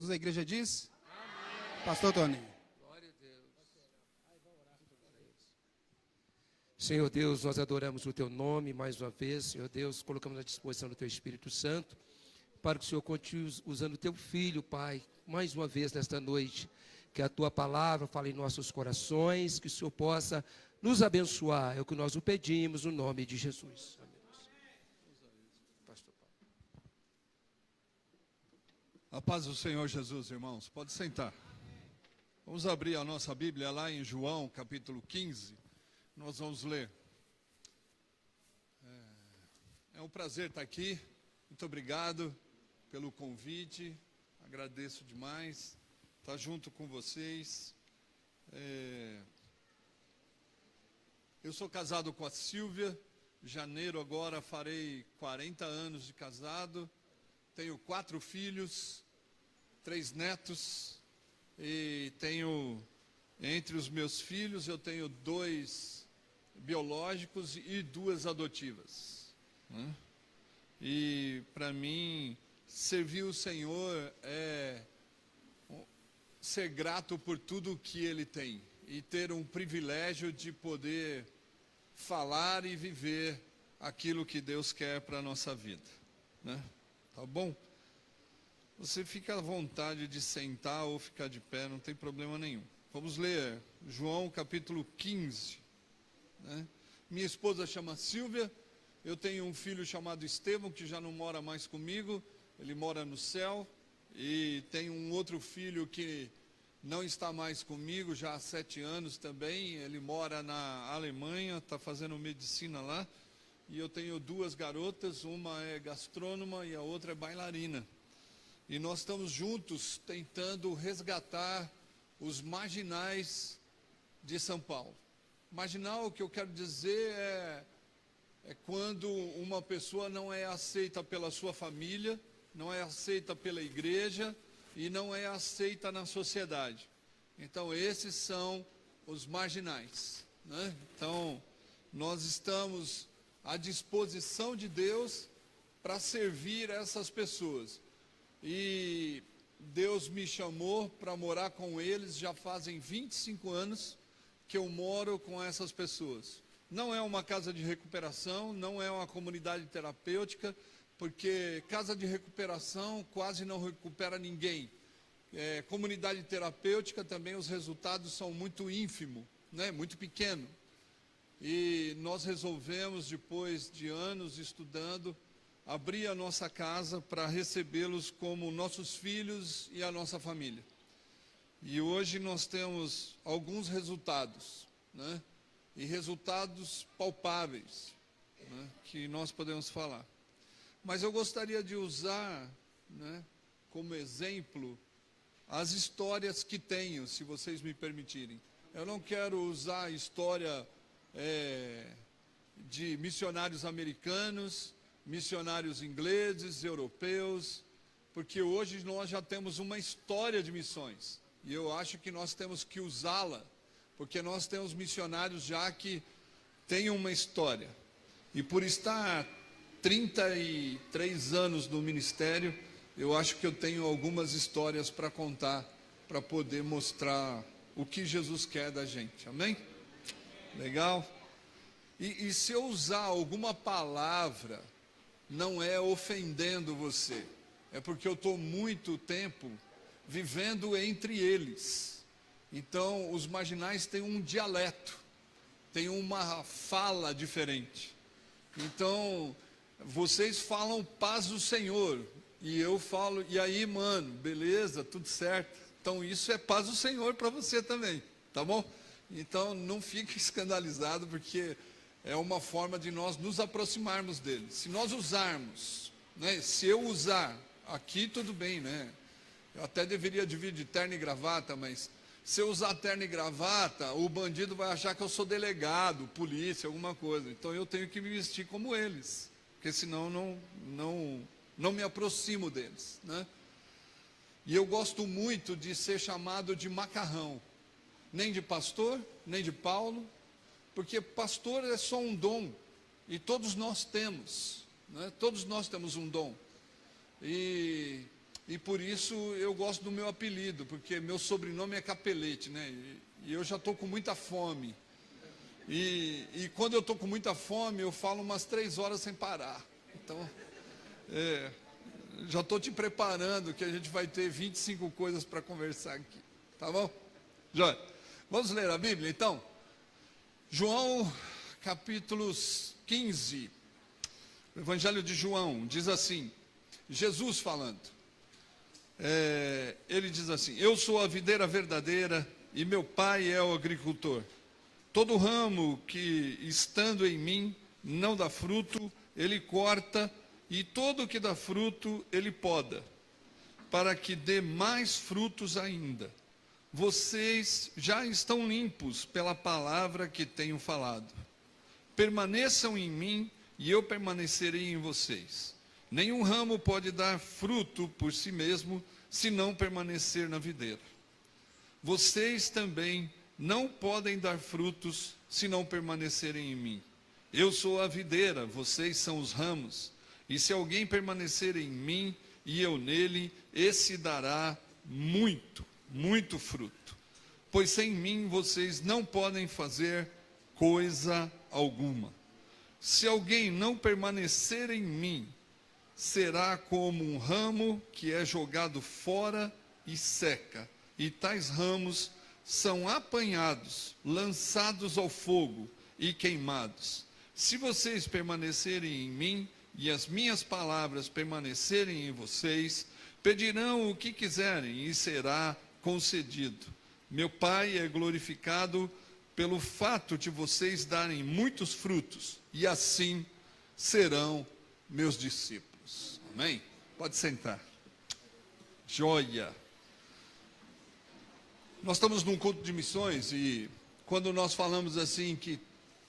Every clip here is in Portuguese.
A igreja diz? Amém. Pastor Tony. Glória a Deus. Senhor Deus, nós adoramos o Teu nome mais uma vez. Senhor Deus, colocamos à disposição do Teu Espírito Santo, para que o Senhor continue usando o Teu Filho, Pai, mais uma vez nesta noite. Que a Tua palavra fale em nossos corações, que o Senhor possa nos abençoar. É o que nós o pedimos, no nome de Jesus. Amém. Pastor Paulo. A paz do Senhor Jesus, irmãos. Pode sentar. Vamos abrir a nossa Bíblia lá em João, capítulo 15. Nós vamos ler. É um prazer estar aqui. Muito obrigado pelo convite. Agradeço demais estar junto com vocês. Eu sou casado com a Silvia. Em janeiro agora farei 40 anos de casado. Tenho 4 filhos, 3 netos, e tenho, entre os meus filhos, eu tenho 2 biológicos e 2 adotivas, né? E para mim, servir o Senhor é ser grato por tudo que Ele tem, e ter um privilégio de poder falar e viver aquilo que Deus quer para a nossa vida, né? Tá bom? Você fica à vontade de sentar ou ficar de pé, não tem problema nenhum. Vamos ler João capítulo 15. Né? Minha esposa chama Silvia, eu tenho um filho chamado Estevão, que já não mora mais comigo, ele mora no céu. E tenho um outro filho que não está mais comigo, já há 7 anos também, ele mora na Alemanha, está fazendo medicina lá. E eu tenho 2 garotas, uma é gastrônoma e a outra é bailarina. E nós estamos juntos tentando resgatar os marginais de São Paulo. Marginal, o que eu quero dizer é quando uma pessoa não é aceita pela sua família, não é aceita pela igreja e não é aceita na sociedade. Então, esses são os marginais, né? Então, nós estamos à disposição de Deus para servir essas pessoas. E Deus me chamou para morar com eles, já fazem 25 anos que eu moro com essas pessoas. Não é uma casa de recuperação, não é uma comunidade terapêutica, porque casa de recuperação quase não recupera ninguém. Comunidade terapêutica também os resultados são muito ínfimos, né? Muito pequeno. E nós resolvemos, depois de anos estudando, abrir a nossa casa para recebê-los como nossos filhos e a nossa família. E hoje nós temos alguns resultados, né? E resultados palpáveis, né? Que nós podemos falar. Mas eu gostaria de usar, né, como exemplo as histórias que tenho, se vocês me permitirem. Eu não quero usar a história de missionários americanos, missionários ingleses, europeus, porque hoje nós já temos uma história de missões, e eu acho que nós temos que usá-la, porque nós temos missionários já que têm uma história, e por estar 33 anos no ministério, eu acho que eu tenho algumas histórias para contar, para poder mostrar o que Jesus quer da gente, amém? Legal? E se eu usar alguma palavra, não é ofendendo você, é porque eu estou muito tempo vivendo entre eles. Então, os marginais têm um dialeto, têm uma fala diferente. Então, vocês falam paz do Senhor, e eu falo, e aí, mano, beleza, tudo certo. Então, isso é paz do Senhor para você também, tá bom? Então, não fique escandalizado, porque é uma forma de nós nos aproximarmos dele. Se nós usarmos, né, se eu usar, aqui tudo bem, né? Eu até deveria vir de terno e gravata, mas se eu usar terno e gravata, o bandido vai achar que eu sou delegado, polícia, alguma coisa. Então eu tenho que me vestir como eles, porque senão não me aproximo deles, né? E eu gosto muito de ser chamado de macarrão, nem de pastor, nem de Paulo, porque pastor é só um dom, e todos nós temos, né? Todos nós temos um dom. E e por isso eu gosto do meu apelido, porque meu sobrenome é Capelete, né? E eu já estou com muita fome. E quando eu estou com muita fome, eu falo umas 3 horas sem parar. Então, já estou te preparando que a gente vai ter 25 coisas para conversar aqui. Tá bom? Jóia. Vamos ler a Bíblia, então? João, capítulo 15. O Evangelho de João diz assim, Jesus falando. Ele diz assim: eu sou a videira verdadeira e meu pai é o agricultor. Todo ramo que estando em mim não dá fruto, ele corta, e todo que dá fruto, ele poda, para que dê mais frutos ainda. Vocês já estão limpos pela palavra que tenho falado. Permaneçam em mim e eu permanecerei em vocês. Nenhum ramo pode dar fruto por si mesmo, se não permanecer na videira. Vocês também não podem dar frutos, se não permanecerem em mim. Eu sou a videira, vocês são os ramos. E se alguém permanecer em mim e eu nele, esse dará muito, muito fruto. Pois sem mim vocês não podem fazer coisa alguma. Se alguém não permanecer em mim, será como um ramo que é jogado fora e seca. E tais ramos são apanhados, lançados ao fogo e queimados. Se vocês permanecerem em mim e as minhas palavras permanecerem em vocês, pedirão o que quiserem e será concedido. Meu Pai é glorificado pelo fato de vocês darem muitos frutos, e assim serão meus discípulos. Amém? Pode sentar. Joia. Nós estamos num culto de missões e quando nós falamos assim que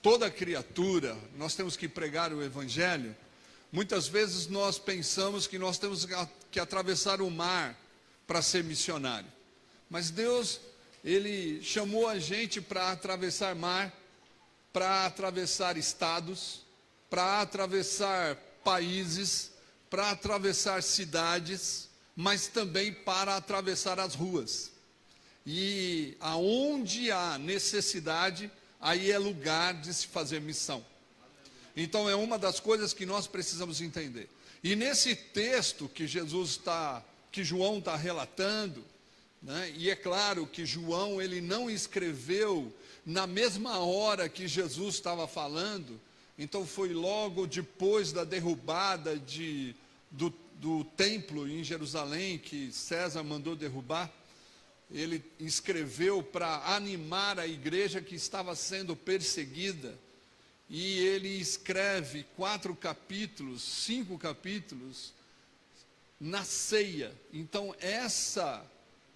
toda criatura, nós temos que pregar o evangelho, muitas vezes nós pensamos que nós temos que atravessar o mar para ser missionário. Mas Deus, Ele chamou a gente para atravessar mar, para atravessar estados, para atravessar países, para atravessar cidades, mas também para atravessar as ruas. E aonde há necessidade, aí é lugar de se fazer missão. Então é uma das coisas que nós precisamos entender. E nesse texto que João está relatando, né, e é claro que João ele não escreveu na mesma hora que Jesus estava falando, então foi logo depois da derrubada do templo em Jerusalém, que César mandou derrubar. Ele escreveu para animar a igreja que estava sendo perseguida, e ele escreve 5 capítulos na ceia. Então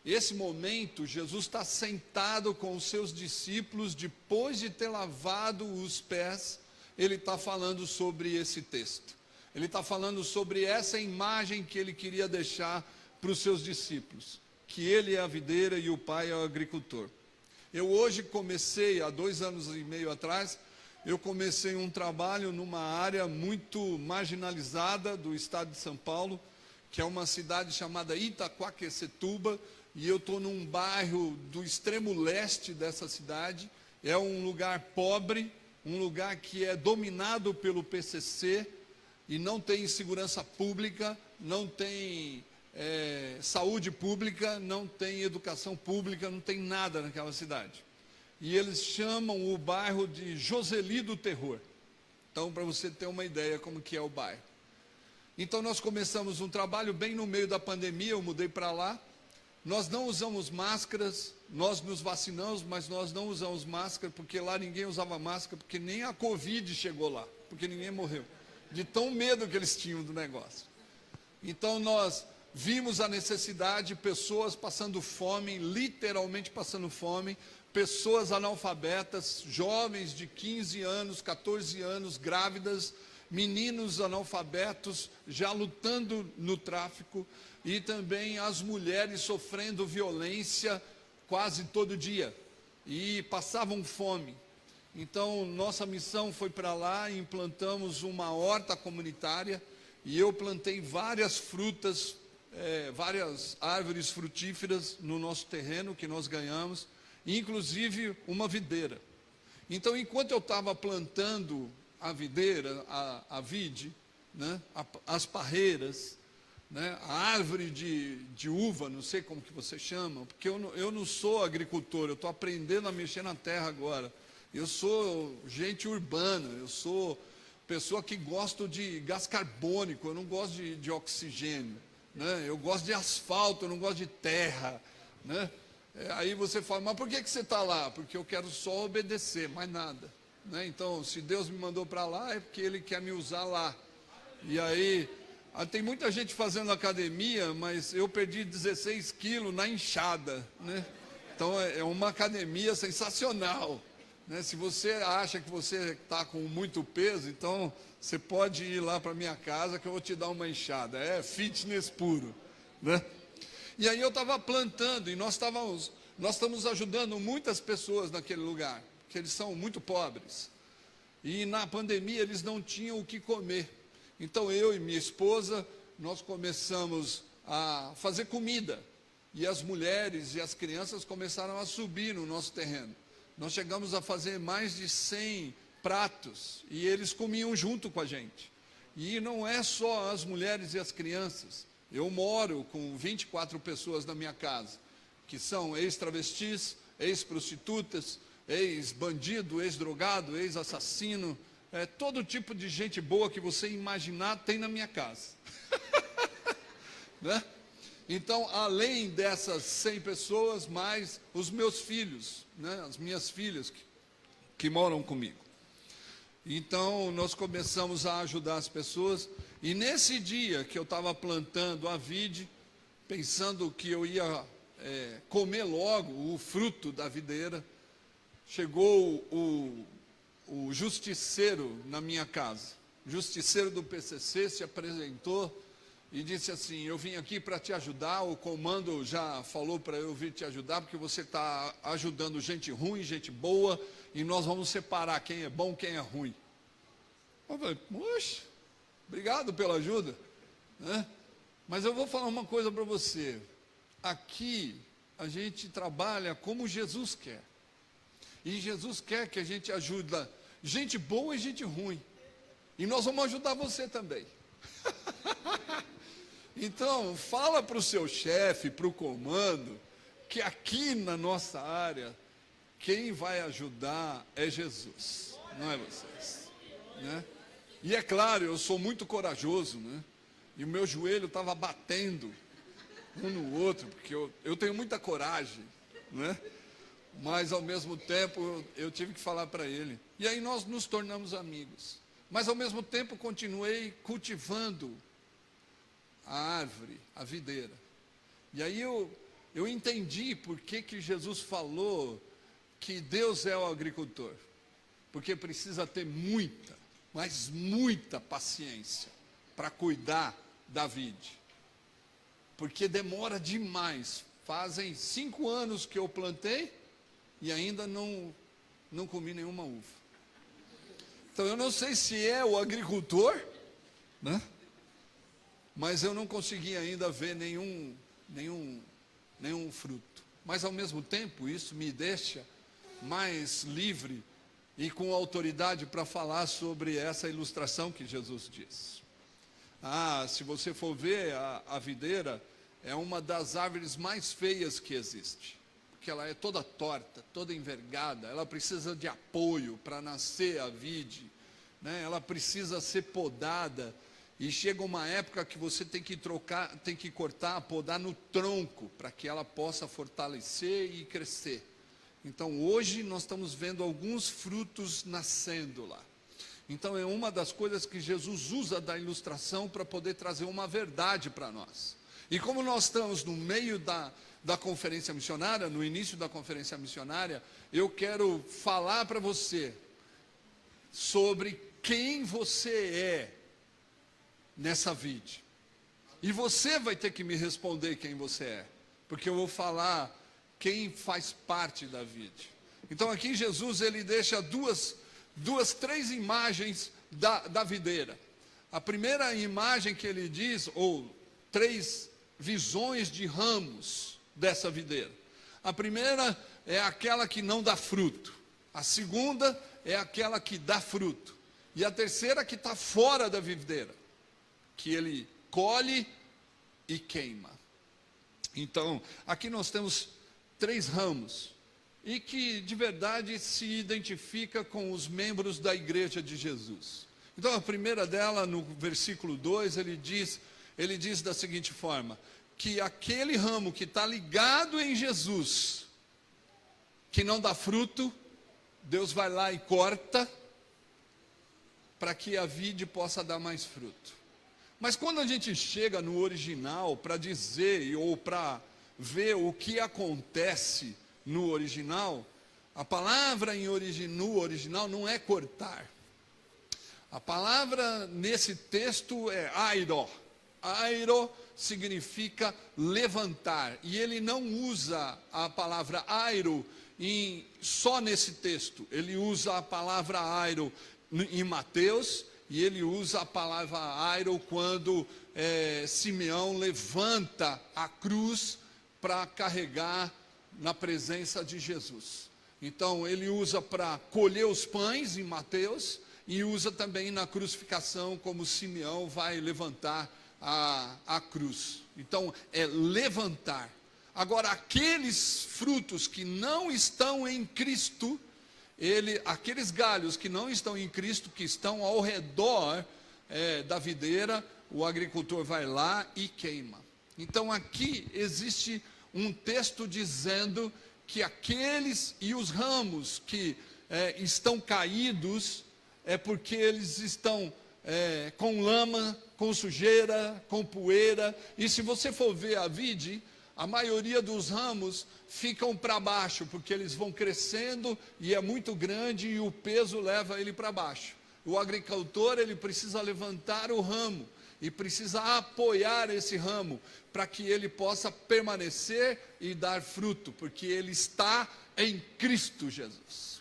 esse momento, Jesus está sentado com os seus discípulos, depois de ter lavado os pés, ele está falando sobre esse texto. Ele está falando sobre essa imagem que ele queria deixar para os seus discípulos, que ele é a videira e o pai é o agricultor. Eu hoje comecei, há 2 anos e meio atrás, eu comecei um trabalho numa área muito marginalizada do estado de São Paulo, que é uma cidade chamada Itaquaquecetuba, e eu estou num bairro do extremo leste dessa cidade. É um lugar pobre, um lugar que é dominado pelo PCC, e não tem segurança pública, não tem saúde pública, não tem educação pública, não tem nada naquela cidade. E eles chamam o bairro de Joseli do Terror. Então, para você ter uma ideia como que é o bairro. Então, nós começamos um trabalho bem no meio da pandemia, eu mudei para lá. Nós não usamos máscaras, nós nos vacinamos, mas nós não usamos máscara, porque lá ninguém usava máscara, porque nem a Covid chegou lá, porque ninguém morreu, de tão medo que eles tinham do negócio. Então, nós vimos a necessidade, pessoas passando fome, literalmente passando fome, pessoas analfabetas, jovens de 15 anos, 14 anos, grávidas, meninos analfabetos, já lutando no tráfico, e também as mulheres sofrendo violência quase todo dia, e passavam fome. Então, nossa missão foi para lá, e implantamos uma horta comunitária, e eu plantei várias frutas várias árvores frutíferas no nosso terreno que nós ganhamos, inclusive uma videira. Então, enquanto eu estava plantando a videira, a vide, né, as parreiras, né, a árvore de uva, não sei como que você chama, porque eu não sou agricultor, eu estou aprendendo a mexer na terra agora. Eu sou gente urbana, eu sou pessoa que gosto de gás carbônico, eu não gosto de oxigênio, né? Eu gosto de asfalto, eu não gosto de terra, né? Aí você fala, mas por que você está lá? Porque eu quero só obedecer, mais nada, né? Então, se Deus me mandou para lá, é porque Ele quer me usar lá. E aí, tem muita gente fazendo academia, mas eu perdi 16 quilos na enxada, né? Então, é uma academia sensacional, né? Se você acha que você está com muito peso, então você pode ir lá para minha casa que eu vou te dar uma enxada. É fitness puro, né? E aí eu estava plantando e nós estamos ajudando muitas pessoas naquele lugar, porque eles são muito pobres. E na pandemia eles não tinham o que comer. Então eu e minha esposa, nós começamos a fazer comida. E as mulheres e as crianças começaram a subir no nosso terreno. Nós chegamos a fazer mais de 100 pratos e eles comiam junto com a gente. E não é só as mulheres e as crianças. Eu moro com 24 pessoas na minha casa, que são ex-travestis, ex-prostitutas, ex-bandido, ex-drogado, ex-assassino, todo tipo de gente boa que você imaginar tem na minha casa. Né? Então, além dessas 100 pessoas, mais os meus filhos, né? As minhas filhas que moram comigo. Então, nós começamos a ajudar as pessoas. E nesse dia que eu estava plantando a vide, pensando que eu ia comer logo o fruto da videira, chegou o justiceiro na minha casa. O justiceiro do PCC se apresentou e disse assim, eu vim aqui para te ajudar, o comando já falou para eu vir te ajudar, porque você está ajudando gente ruim, gente boa, e nós vamos separar quem é bom, quem é ruim. Eu falei, poxa, obrigado pela ajuda, né? Mas eu vou falar uma coisa para você, aqui a gente trabalha como Jesus quer, e Jesus quer que a gente ajude gente boa e gente ruim, e nós vamos ajudar você também. Então, fala para o seu chefe, para o comando, que aqui na nossa área, quem vai ajudar é Jesus, não é vocês, né? E é claro, eu sou muito corajoso, né? E o meu joelho estava batendo um no outro, porque eu tenho muita coragem, né? Mas ao mesmo tempo eu tive que falar para ele. E aí nós nos tornamos amigos. Mas ao mesmo tempo continuei cultivando a árvore, a videira. E aí eu entendi por que Jesus falou que Deus é o agricultor. Porque precisa ter muita, mas muita paciência para cuidar da vide. Porque demora demais. Fazem 5 anos que eu plantei e ainda não comi nenhuma uva. Então eu não sei se é o agricultor, né? Mas eu não consegui ainda ver nenhum fruto. Mas ao mesmo tempo isso me deixa mais livre e com autoridade para falar sobre essa ilustração que Jesus diz. Se você for ver, a videira é uma das árvores mais feias que existe, porque ela é toda torta, toda envergada, ela precisa de apoio para nascer a vide, né? Ela precisa ser podada, e chega uma época que você tem que cortar, podar no tronco, para que ela possa fortalecer e crescer. Então hoje nós estamos vendo alguns frutos nascendo lá. Então é uma das coisas que Jesus usa da ilustração para poder trazer uma verdade para nós. E como nós estamos no meio da conferência missionária, no início da conferência missionária, eu quero falar para você sobre quem você é nessa vide. E você vai ter que me responder quem você é, porque eu vou falar quem faz parte da vide. Então aqui Jesus ele deixa três imagens da videira. A primeira imagem que ele diz, ou três visões de ramos dessa videira. A primeira é aquela que não dá fruto. A segunda é aquela que dá fruto. E a terceira que está fora da videira, que ele colhe e queima. Então, aqui nós temos 3 ramos, e que de verdade se identifica com os membros da igreja de Jesus. Então a primeira dela, no versículo 2, ele diz da seguinte forma, que aquele ramo que está ligado em Jesus, que não dá fruto, Deus vai lá e corta, para que a vide possa dar mais fruto. Mas quando a gente chega no original, para dizer, ou para ver o que acontece no original, a palavra no original não é cortar. A palavra nesse texto é airo. Airo significa levantar. E ele não usa a palavra airo só nesse texto. Ele usa a palavra airo em Mateus, e ele usa a palavra airo quando Simeão levanta a cruz para carregar na presença de Jesus. Então ele usa para colher os pães em Mateus, e usa também na crucificação, como Simeão vai levantar a cruz. Então é levantar. Agora, aqueles frutos que não estão em Cristo, aqueles galhos que não estão em Cristo, que estão ao redor da videira, o agricultor vai lá e queima. Então aqui existe um texto dizendo que aqueles e os ramos que estão caídos, é porque eles estão com lama, com sujeira, com poeira. E se você for ver a vide, a maioria dos ramos ficam para baixo, porque eles vão crescendo e é muito grande e o peso leva ele para baixo. O agricultor, ele precisa levantar o ramo e precisa apoiar esse ramo para que ele possa permanecer e dar fruto, porque ele está em Cristo Jesus.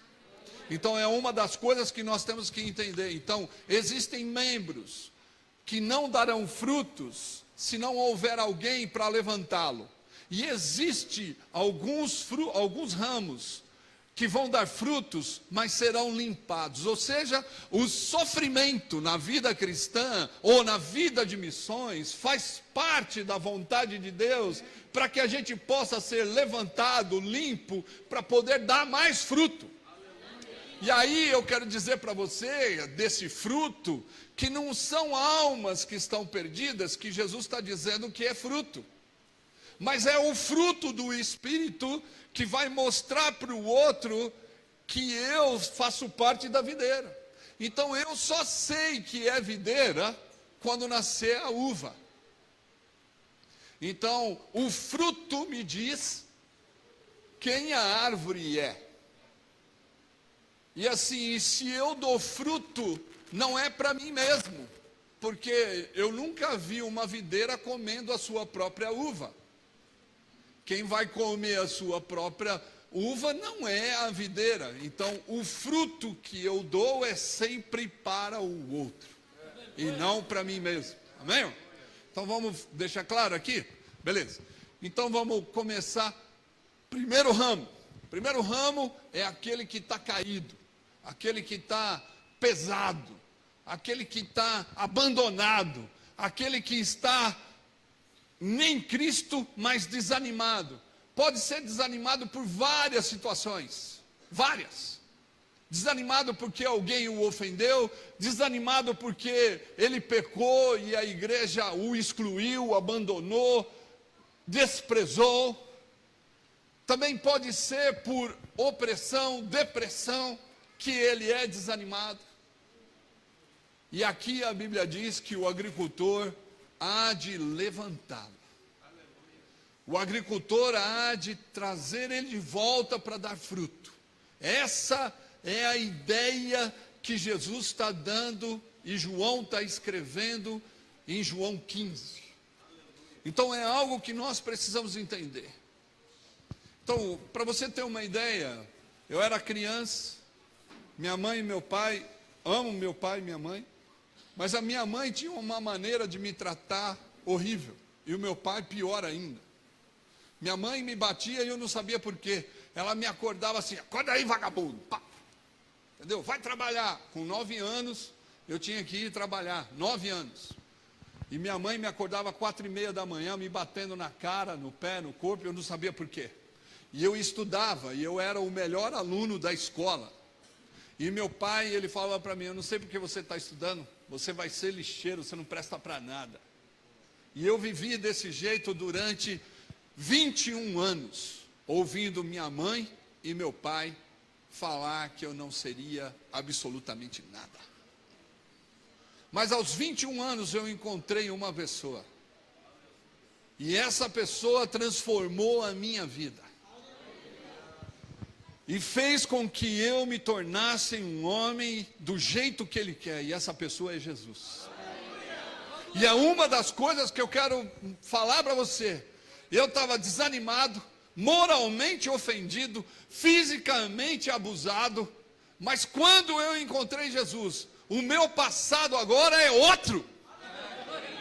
Então é uma das coisas que nós temos que entender. Então existem membros que não darão frutos se não houver alguém para levantá-lo. E existe alguns ramos que vão dar frutos, mas serão limpados. Ou seja, o sofrimento na vida cristã ou na vida de missões faz parte da vontade de Deus, para que a gente possa ser levantado, limpo, para poder dar mais fruto. E aí eu quero dizer para você, desse fruto, que não são almas que estão perdidas, que Jesus está dizendo que é fruto. Mas é o fruto do Espírito que vai mostrar para o outro que eu faço parte da videira. Então eu só sei que é videira quando nascer a uva. Então o fruto me diz quem a árvore é. E assim, se eu dou fruto, não é para mim mesmo, porque eu nunca vi uma videira comendo a sua própria uva. Quem vai comer a sua própria uva não é a videira. Então, o fruto que eu dou é sempre para o outro, e não para mim mesmo. Amém? Então, vamos deixar claro aqui? Beleza. Então, vamos começar. Primeiro ramo. Primeiro ramo é aquele que está caído, aquele que está pesado, aquele que está abandonado, aquele que está nem Cristo, mas desanimado. Pode ser desanimado por várias situações, várias. Desanimado porque alguém o ofendeu, desanimado porque ele pecou e a igreja o excluiu, abandonou, desprezou. Também pode ser por opressão, depressão, que ele é desanimado. E aqui a Bíblia diz que o agricultor há de levantá-lo. O agricultor há de trazer ele de volta para dar fruto. Essa é a ideia que Jesus está dando e João está escrevendo em João 15. Então é algo que nós precisamos entender. Então, para você ter uma ideia, eu era criança, minha mãe e meu pai, amo meu pai e minha mãe, mas a minha mãe tinha uma maneira de me tratar horrível. E o meu pai, pior ainda. Minha mãe me batia e eu não sabia por quê. Ela me acordava assim: acorda aí, vagabundo. Pá. Entendeu? Vai trabalhar. Com 9 anos, eu tinha que ir trabalhar. 9 anos. E minha mãe me acordava às 4:30 da manhã, me batendo na cara, no pé, no corpo, e eu não sabia por quê. E eu estudava, e eu era o melhor aluno da escola. E meu pai, ele falava para mim: eu não sei porque você está estudando, você vai ser lixeiro, você não presta para nada. E eu vivi desse jeito durante 21 anos, ouvindo minha mãe e meu pai falar que eu não seria absolutamente nada. Mas aos 21 anos eu encontrei uma pessoa. E essa pessoa transformou a minha vida. E fez com que eu me tornasse um homem do jeito que Ele quer. E essa pessoa é Jesus. E é uma das coisas que eu quero falar para você. Eu estava desanimado, moralmente ofendido, fisicamente abusado. Mas quando eu encontrei Jesus, o meu passado agora é outro.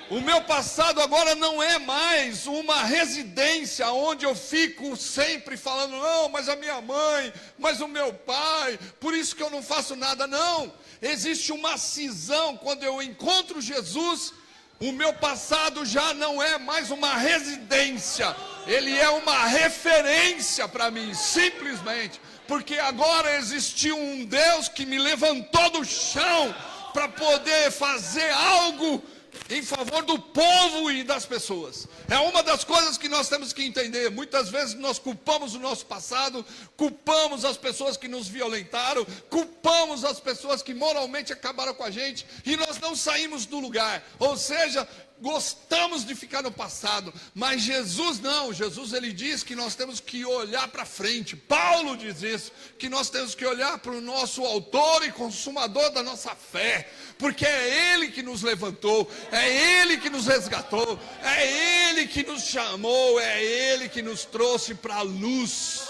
O meu passado agora não é mais uma residência onde eu fico sempre falando: não, mas a minha mãe, mas o meu pai, por isso que eu não faço nada. Não, existe uma cisão. Quando eu encontro Jesus, o meu passado já não é mais uma residência, ele é uma referência para mim, simplesmente, porque agora existiu um Deus que me levantou do chão para poder fazer algo em favor do povo e das pessoas. É uma das coisas que nós temos que entender. Muitas vezes nós culpamos o nosso passado, culpamos as pessoas que nos violentaram, culpamos as pessoas que moralmente acabaram com a gente, e nós não saímos do lugar. Ou seja, gostamos de ficar no passado, mas Jesus não. Jesus, ele diz que nós temos que olhar para frente. Paulo diz isso, que nós temos que olhar para o nosso autor e consumador da nossa fé, porque é Ele que nos levantou, é Ele que nos resgatou, é Ele que nos chamou, é Ele que nos trouxe para a luz.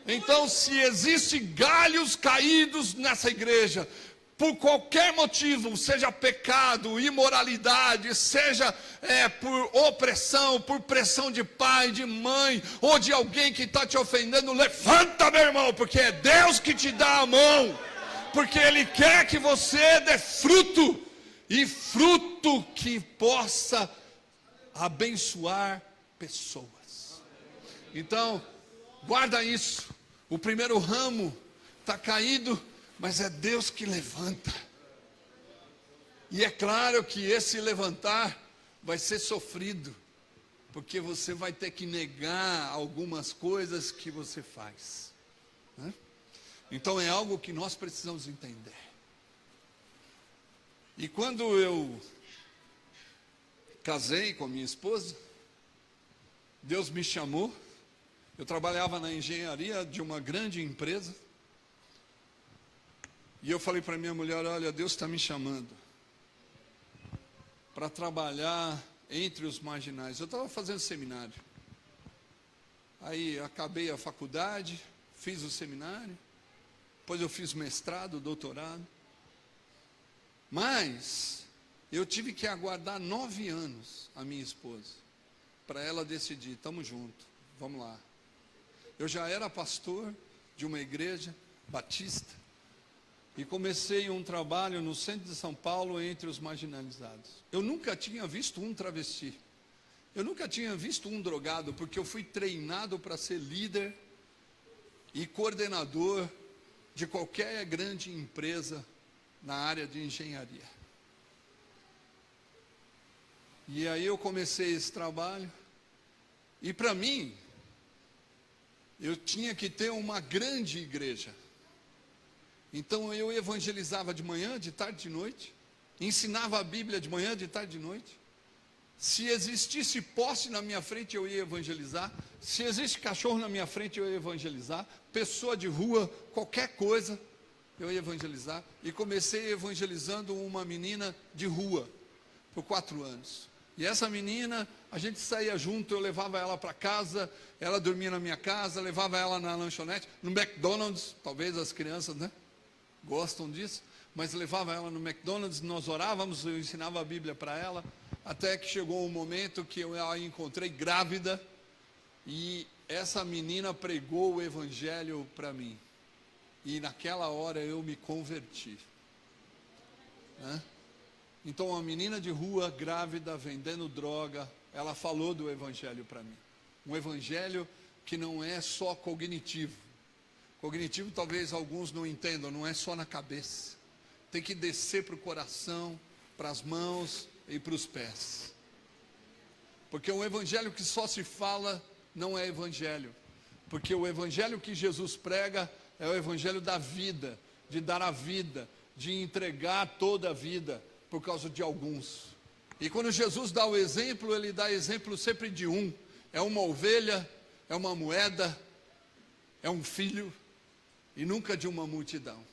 Então, se existem galhos caídos nessa igreja, por qualquer motivo, seja pecado, imoralidade, seja por opressão, por pressão de pai, de mãe, ou de alguém que está te ofendendo, levanta, meu irmão, porque é Deus que te dá a mão, porque Ele quer que você dê fruto, e fruto que possa abençoar pessoas. Então, guarda isso. O primeiro ramo está caído, mas é Deus que levanta. E é claro que esse levantar vai ser sofrido, porque você vai ter que negar algumas coisas que você faz, né? Então é algo que nós precisamos entender. E quando eu casei com a minha esposa, Deus me chamou. Eu trabalhava na engenharia de uma grande empresa. E eu falei para minha mulher: olha, Deus está me chamando para trabalhar entre os marginais. Eu estava fazendo seminário. Aí acabei a faculdade, fiz o seminário, depois eu fiz mestrado, doutorado. Mas eu tive que aguardar 9 anos a minha esposa, para ela decidir: estamos juntos, vamos lá. Eu já era pastor de uma igreja batista, e comecei um trabalho no centro de São Paulo entre os marginalizados. Eu nunca tinha visto um travesti, eu nunca tinha visto um drogado, porque eu fui treinado para ser líder e coordenador de qualquer grande empresa na área de engenharia. E aí eu comecei esse trabalho, e para mim, eu tinha que ter uma grande igreja. Então eu evangelizava de manhã, de tarde, de noite, ensinava a Bíblia de manhã, de tarde, de noite. Se existisse poste na minha frente, eu ia evangelizar. Se existe cachorro na minha frente, eu ia evangelizar. Pessoa de rua, qualquer coisa, eu ia evangelizar. E comecei evangelizando uma menina de rua, por 4 anos. E essa menina, a gente saía junto, eu levava ela para casa, ela dormia na minha casa, levava ela na lanchonete, no McDonald's, talvez as crianças, né, gostam disso, mas levava ela no McDonald's, nós orávamos, eu ensinava a Bíblia para ela. Até que chegou um momento que eu a encontrei grávida e essa menina pregou o evangelho para mim. E naquela hora eu me converti. Né? Então uma menina de rua grávida, vendendo droga, ela falou do evangelho para mim. Um evangelho que não é só cognitivo. Cognitivo talvez alguns não entendam, não é só na cabeça. Tem que descer para o coração, para as mãos e para os pés. Porque um evangelho que só se fala não é evangelho. Porque o evangelho que Jesus prega é o evangelho da vida, de dar a vida, de entregar toda a vida por causa de alguns. E quando Jesus dá o exemplo, ele dá exemplo sempre de um. É uma ovelha, é uma moeda, é um filho e nunca de uma multidão.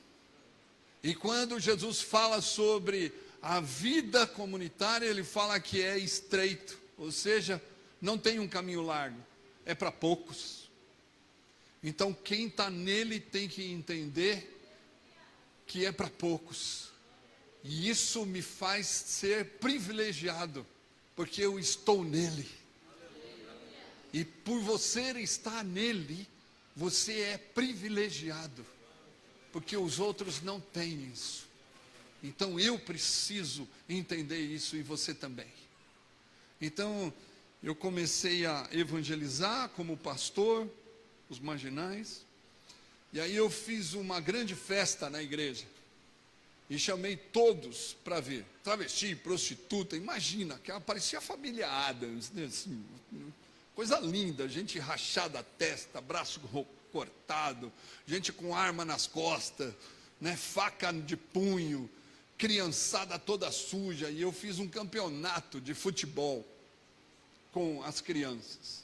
E quando Jesus fala sobre a vida comunitária, ele fala que é estreito, ou seja, não tem um caminho largo, é para poucos. Então quem está nele tem que entender que é para poucos. E isso me faz ser privilegiado, porque eu estou nele. E por você estar nele, você é privilegiado, porque os outros não têm isso. Então eu preciso entender isso e você também. Então eu comecei a evangelizar como pastor, os marginais. E aí eu fiz uma grande festa na igreja. E chamei todos para ver. Travesti, prostituta, imagina, que parecia a família Adams, né? Assim, coisa linda, gente rachada a testa, braço cortado, gente com arma nas costas, né? Faca de punho, criançada toda suja. E eu fiz um campeonato de futebol com as crianças.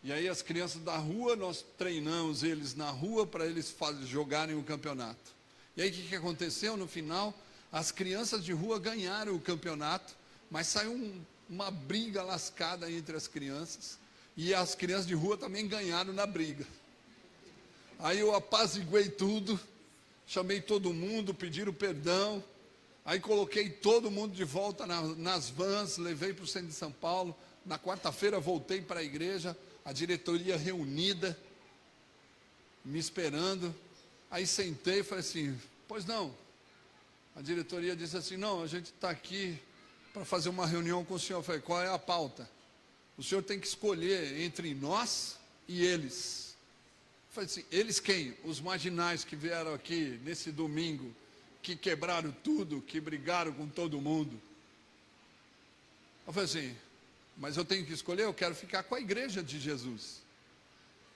E aí as crianças da rua, nós treinamos eles na rua para eles jogarem o campeonato. E aí o que aconteceu no final? As crianças de rua ganharam o campeonato, mas saiu uma briga lascada entre as crianças. E as crianças de rua também ganharam na briga. Aí eu apaziguei tudo, chamei todo mundo, pediram perdão. Aí coloquei todo mundo de volta nas vans, levei para o centro de São Paulo. Na quarta-feira voltei para a igreja, a diretoria reunida, me esperando. Aí sentei e falei assim, pois não. A diretoria disse assim, não, a gente está aqui para fazer uma reunião com o senhor. Eu falei, qual é a pauta? O senhor tem que escolher entre nós e eles. Eu falei assim, eles quem? Os marginais que vieram aqui nesse domingo, que quebraram tudo, que brigaram com todo mundo. Eu falei assim, mas eu tenho que escolher, eu quero ficar com a igreja de Jesus.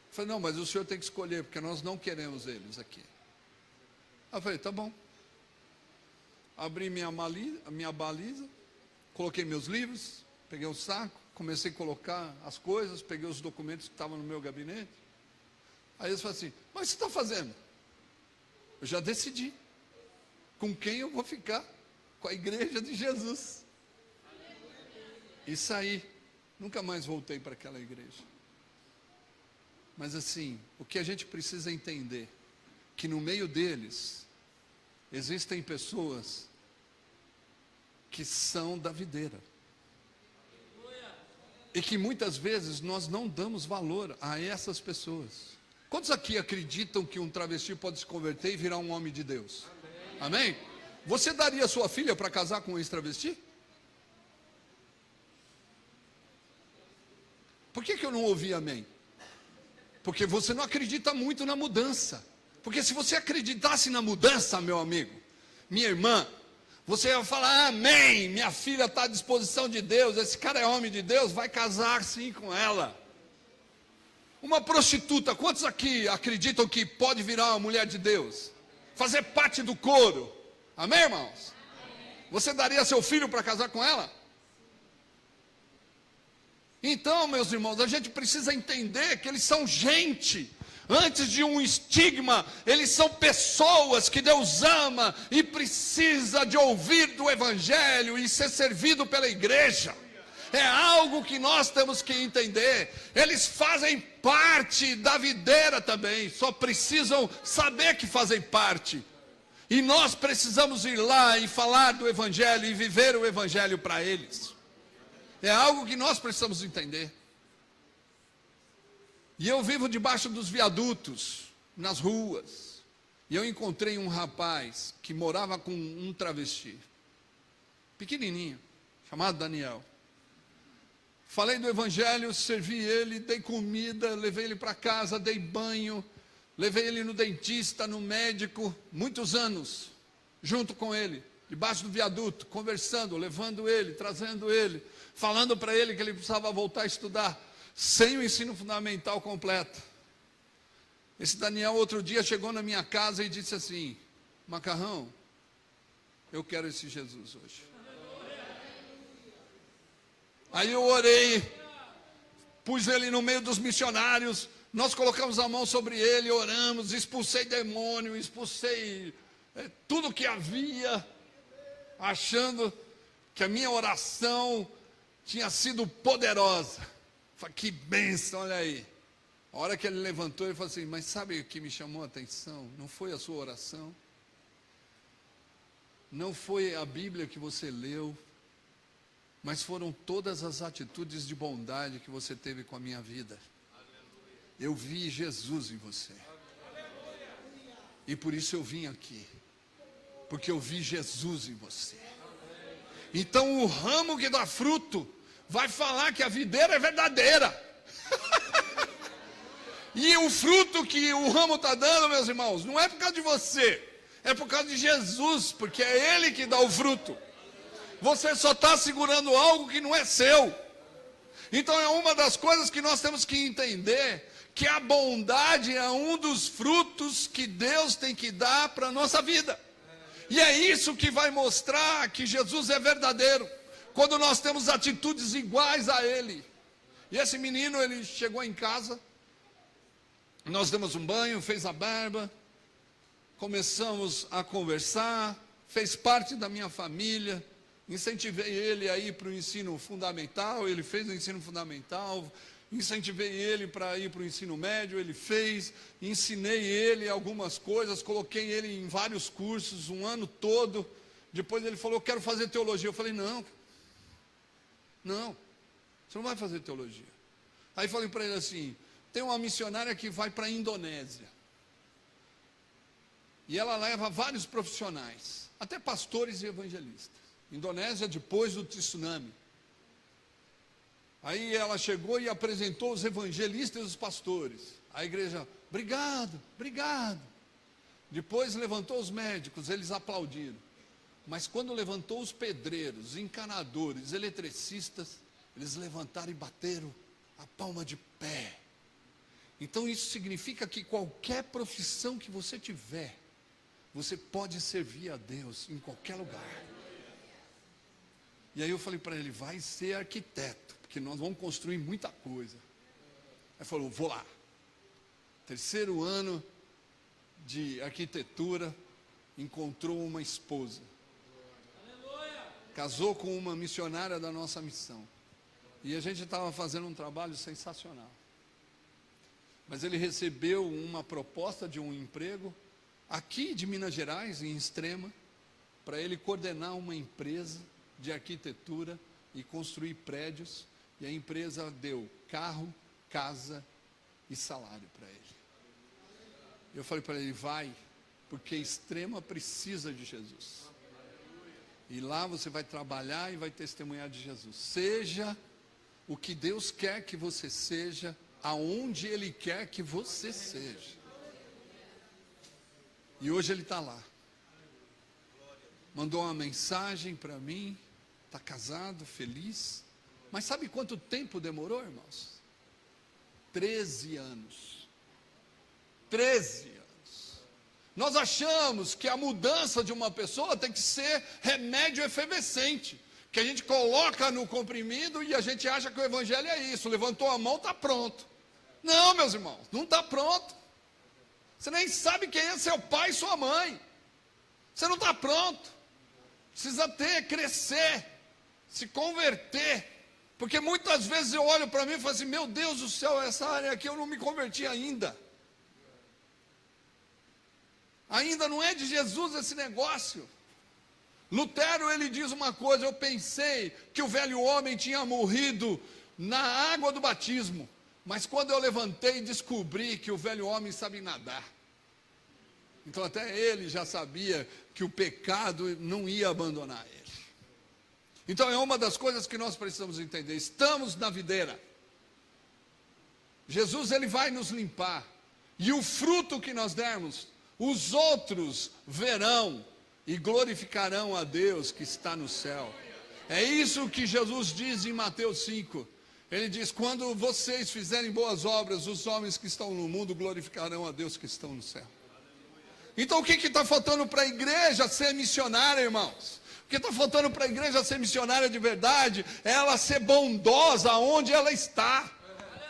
Eu falei, não, mas o senhor tem que escolher, porque nós não queremos eles aqui. Eu falei, tá bom. Abri minha baliza, coloquei meus livros, peguei um saco, comecei a colocar as coisas, peguei os documentos que estavam no meu gabinete. Aí eles falaram assim, mas o que você está fazendo? Eu já decidi com quem eu vou ficar, com a igreja de Jesus. E saí, nunca mais voltei para aquela igreja. Mas assim, o que a gente precisa entender, que no meio deles, existem pessoas que são da videira. E que muitas vezes nós não damos valor a essas pessoas. Quantos aqui acreditam que um travesti pode se converter e virar um homem de Deus? Amém? Você daria sua filha para casar com um ex-travesti? Por que eu não ouvi amém? Porque você não acredita muito na mudança. Porque se você acreditasse na mudança, meu amigo, minha irmã, você ia falar, amém, minha filha está à disposição de Deus, esse cara é homem de Deus, vai casar sim com ela. Uma prostituta, quantos aqui acreditam que pode virar uma mulher de Deus? Fazer parte do coro, amém, irmãos? Amém. Você daria seu filho para casar com ela? Então, meus irmãos, a gente precisa entender que eles são gente. Antes de um estigma, eles são pessoas que Deus ama e precisa de ouvir do Evangelho e ser servido pela igreja. É algo que nós temos que entender. Eles fazem parte da videira também, só precisam saber que fazem parte. E nós precisamos ir lá e falar do Evangelho e viver o Evangelho para eles. É algo que nós precisamos entender. E eu vivo debaixo dos viadutos, nas ruas. E eu encontrei um rapaz que morava com um travesti, pequenininho, chamado Daniel. Falei do evangelho, servi ele, dei comida, levei ele para casa, dei banho, levei ele no dentista, no médico, muitos anos, junto com ele, debaixo do viaduto, conversando, levando ele, trazendo ele, falando para ele que ele precisava voltar a estudar, sem o ensino fundamental completo. Esse Daniel outro dia chegou na minha casa e disse assim: Macarrão, eu quero esse Jesus hoje. Aí eu orei, pus ele no meio dos missionários, nós colocamos a mão sobre ele, oramos, expulsei demônio, expulsei tudo que havia, achando que a minha oração tinha sido poderosa. Falei, que bênção, olha aí. A hora que ele levantou, ele falou assim: mas sabe o que me chamou a atenção? Não foi a sua oração, não foi a Bíblia que você leu, mas foram todas as atitudes de bondade que você teve com a minha vida. Eu vi Jesus em você. E por isso eu vim aqui. Porque eu vi Jesus em você. Então o ramo que dá fruto vai falar que a videira é verdadeira. E o fruto que o ramo está dando, meus irmãos, não é por causa de você. É por causa de Jesus, porque é Ele que dá o fruto. Você só está segurando algo que não é seu. Então é uma das coisas que nós temos que entender, que a bondade é um dos frutos que Deus tem que dar para a nossa vida. E é isso que vai mostrar que Jesus é verdadeiro, quando nós temos atitudes iguais a Ele. E esse menino, ele chegou em casa, nós demos um banho, fez a barba, começamos a conversar, fez parte da minha família. Incentivei ele a ir para o ensino fundamental, ele fez o ensino fundamental. Incentivei ele para ir para o ensino médio, ele fez. Ensinei ele algumas coisas, coloquei ele em vários cursos, um ano todo. Depois ele falou: eu quero fazer teologia. Eu falei: não, você não vai fazer teologia. Aí falei para ele assim: tem uma missionária que vai para a Indonésia. E ela leva vários profissionais, até pastores e evangelistas. Indonésia depois do tsunami. Aí ela chegou e apresentou os evangelistas e os pastores. A igreja: obrigado, obrigado. Depois levantou os médicos, eles aplaudiram. Mas quando levantou os pedreiros, encanadores, eletricistas, eles levantaram e bateram a palma de pé. Então isso significa que qualquer profissão que você tiver, você pode servir a Deus em qualquer lugar. E aí eu falei para ele: vai ser arquiteto, porque nós vamos construir muita coisa. Aí falou: vou lá. Terceiro ano de arquitetura, encontrou uma esposa. Casou com uma missionária da nossa missão. E a gente estava fazendo um trabalho sensacional. Mas ele recebeu uma proposta de um emprego aqui de Minas Gerais, em Extrema, para ele coordenar uma empresa de arquitetura e construir prédios. E a empresa deu carro, casa e salário para ele. Eu falei para ele: vai, porque Extrema precisa de Jesus. E lá você vai trabalhar e vai testemunhar de Jesus. Seja o que Deus quer que você seja, aonde Ele quer que você seja. E hoje ele está lá. Mandou uma mensagem para mim. Está casado, feliz. Mas sabe quanto tempo demorou, irmãos? 13 anos. 13 anos. Nós achamos que a mudança de uma pessoa tem que ser remédio efervescente, que a gente coloca no comprimido e a gente acha que o evangelho é isso. Levantou a mão, está pronto. Não, meus irmãos, não está pronto. Você nem sabe quem é seu pai e sua mãe. Você não está pronto. Precisa crescer, se converter. Porque muitas vezes eu olho para mim e falo assim: meu Deus do céu, essa área aqui eu não me converti ainda. Ainda não é de Jesus esse negócio. Lutero, ele diz uma coisa: eu pensei que o velho homem tinha morrido na água do batismo, mas quando eu levantei, descobri que o velho homem sabe nadar. Então até ele já sabia que o pecado não ia abandonar ele. Então é uma das coisas que nós precisamos entender. Estamos na videira. Jesus, ele vai nos limpar. E o fruto que nós dermos, os outros verão e glorificarão a Deus que está no céu. É isso que Jesus diz em Mateus 5. Ele diz: quando vocês fizerem boas obras, os homens que estão no mundo glorificarão a Deus que estão no céu. Então o que está faltando para a igreja ser missionária, irmãos? O que está faltando para a igreja ser missionária de verdade é ela ser bondosa onde ela está,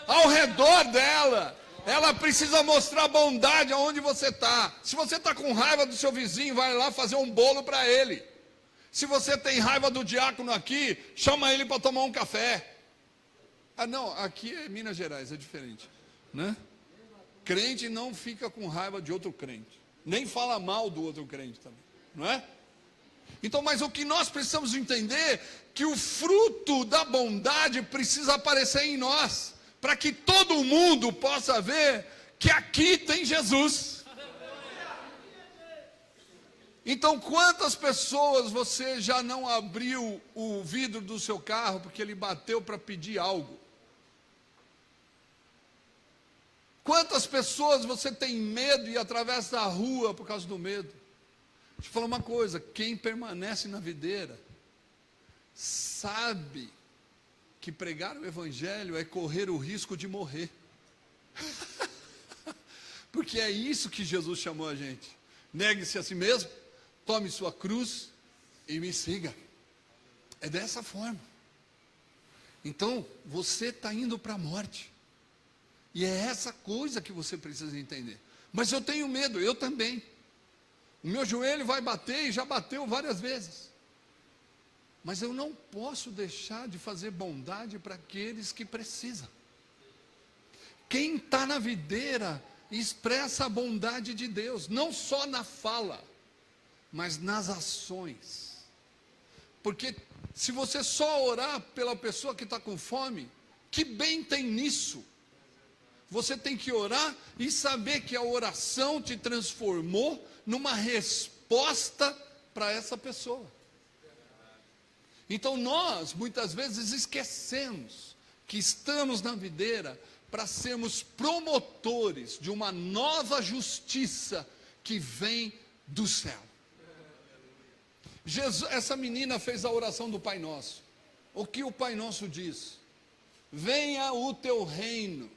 ao redor dela. Ela precisa mostrar bondade aonde você está. Se você está com raiva do seu vizinho, vai lá fazer um bolo para ele. Se você tem raiva do diácono aqui, chama ele para tomar um café. Ah não, aqui é Minas Gerais, é diferente, né? Crente não fica com raiva de outro crente, nem fala mal do outro crente também, não é? Então, mas o que nós precisamos entender, que o fruto da bondade precisa aparecer em nós, para que todo mundo possa ver que aqui tem Jesus. Então, quantas pessoas você já não abriu o vidro do seu carro porque ele bateu para pedir algo? Quantas pessoas você tem medo e atravessa a rua por causa do medo? Deixa eu falar uma coisa: quem permanece na videira sabe que pregar o evangelho é correr o risco de morrer. Porque é isso que Jesus chamou a gente. Negue-se a si mesmo, tome sua cruz e me siga. É dessa forma. Então, você está indo para a morte. E é essa coisa que você precisa entender. Mas eu tenho medo, eu também. O meu joelho vai bater e já bateu várias vezes. Mas eu não posso deixar de fazer bondade para aqueles que precisam. Quem está na videira expressa a bondade de Deus, não só na fala, mas nas ações. Porque se você só orar pela pessoa que está com fome, que bem tem nisso? Você tem que orar e saber que a oração te transformou numa resposta para essa pessoa. Então nós, muitas vezes, esquecemos que estamos na videira para sermos promotores de uma nova justiça que vem do céu. Jesus, essa menina fez a oração do Pai Nosso. O que o Pai Nosso diz? Venha o teu reino,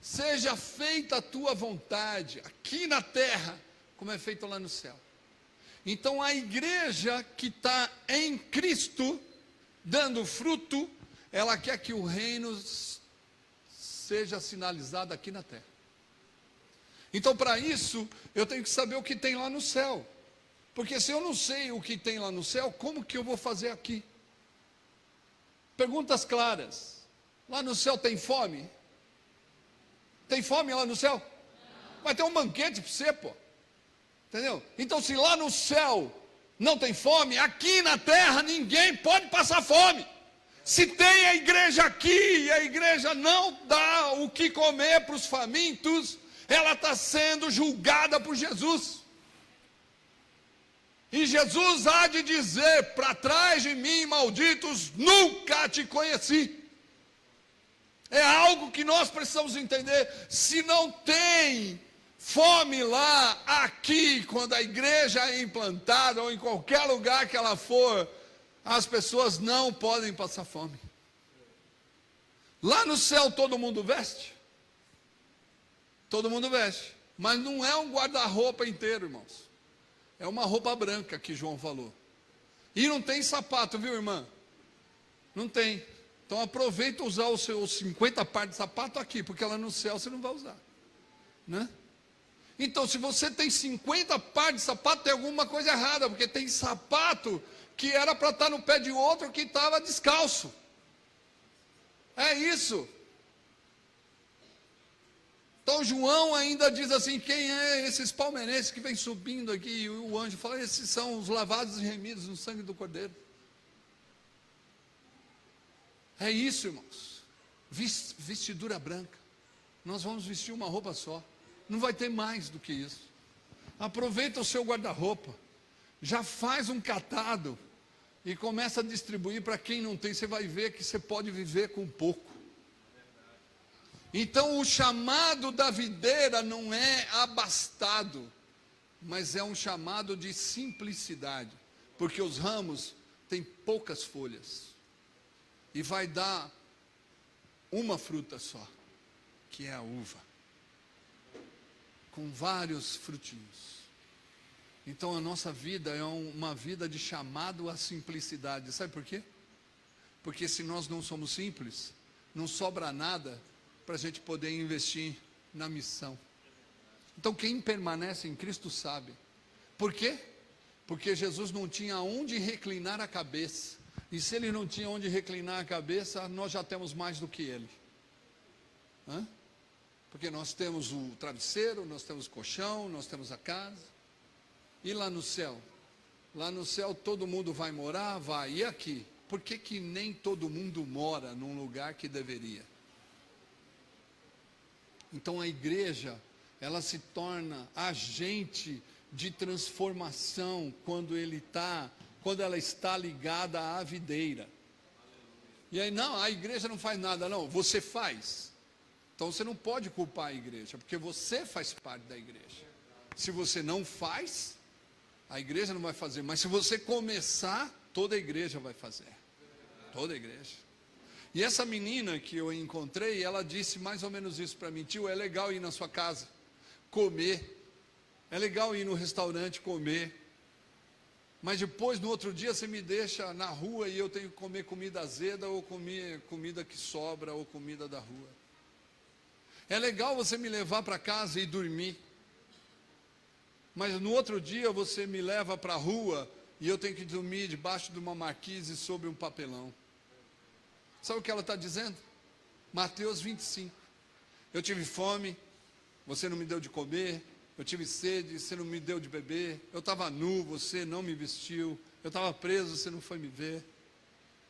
seja feita a tua vontade, aqui na terra, como é feito lá no céu. Então a igreja que está em Cristo, dando fruto, ela quer que o reino seja sinalizado aqui na terra. Então para isso, eu tenho que saber o que tem lá no céu. Porque se eu não sei o que tem lá no céu, como que eu vou fazer aqui? Perguntas claras. Lá no céu tem fome? Tem fome lá no céu? Vai ter um banquete para você, pô. Entendeu? Então, se lá no céu não tem fome, aqui na terra ninguém pode passar fome. Se tem a igreja aqui e a igreja não dá o que comer para os famintos, ela está sendo julgada por Jesus. E Jesus há de dizer: para trás de mim, malditos, nunca te conheci. É algo que nós precisamos entender. Se não tem fome lá, aqui, quando a igreja é implantada, ou em qualquer lugar que ela for, as pessoas não podem passar fome. Lá no céu todo mundo veste? Todo mundo veste. Mas não é um guarda-roupa inteiro, irmãos. É uma roupa branca que João falou. E não tem sapato, viu, irmã? Não tem. Então aproveita usar os seus 50 pares de sapato aqui, porque lá no céu você não vai usar, né? Então, se você tem 50 pares de sapato, tem alguma coisa errada, porque tem sapato que era para estar no pé de outro que estava descalço. É isso. Então São João ainda diz assim: quem é esses palmeirenses que vem subindo aqui? E o anjo fala: esses são os lavados e remidos no sangue do Cordeiro. É isso, irmãos. Vestidura branca. Nós vamos vestir uma roupa só. Não vai ter mais do que isso. Aproveita o seu guarda-roupa. Já faz um catado e começa a distribuir para quem não tem. Você vai ver que você pode viver com pouco. Então o chamado da videira não é abastado, mas é um chamado de simplicidade, porque os ramos têm poucas folhas e vai dar uma fruta só, que é a uva, com vários frutinhos. Então a nossa vida é uma vida de chamado à simplicidade. Sabe por quê? Porque se nós não somos simples, não sobra nada para a gente poder investir na missão. Então quem permanece em Cristo sabe. Por quê? Porque Jesus não tinha onde reclinar a cabeça. E se ele não tinha onde reclinar a cabeça, nós já temos mais do que ele. Porque nós temos o travesseiro, nós temos o colchão, nós temos a casa. E lá no céu? Lá no céu todo mundo vai morar? Vai. E aqui? Por que que nem todo mundo mora num lugar que deveria? Então a igreja, ela se torna agente de transformação quando ela está ligada à videira. E aí, não, a igreja não faz nada, não, você faz. Então você não pode culpar a igreja, porque você faz parte da igreja. Se você não faz, a igreja não vai fazer, mas se você começar, toda a igreja vai fazer. Toda a igreja. E essa menina que eu encontrei, ela disse mais ou menos isso para mim: tio, é legal ir na sua casa comer, é legal ir no restaurante comer, mas depois no outro dia você me deixa na rua e eu tenho que comer comida azeda, ou comer comida que sobra, ou comida da rua. É legal você me levar para casa e dormir, mas no outro dia você me leva para a rua e eu tenho que dormir debaixo de uma marquise sobre um papelão. Sabe o que ela está dizendo? Mateus 25. Eu tive fome, você não me deu de comer. Eu tive sede, você não me deu de beber. Eu estava nu, você não me vestiu. Eu estava preso, você não foi me ver.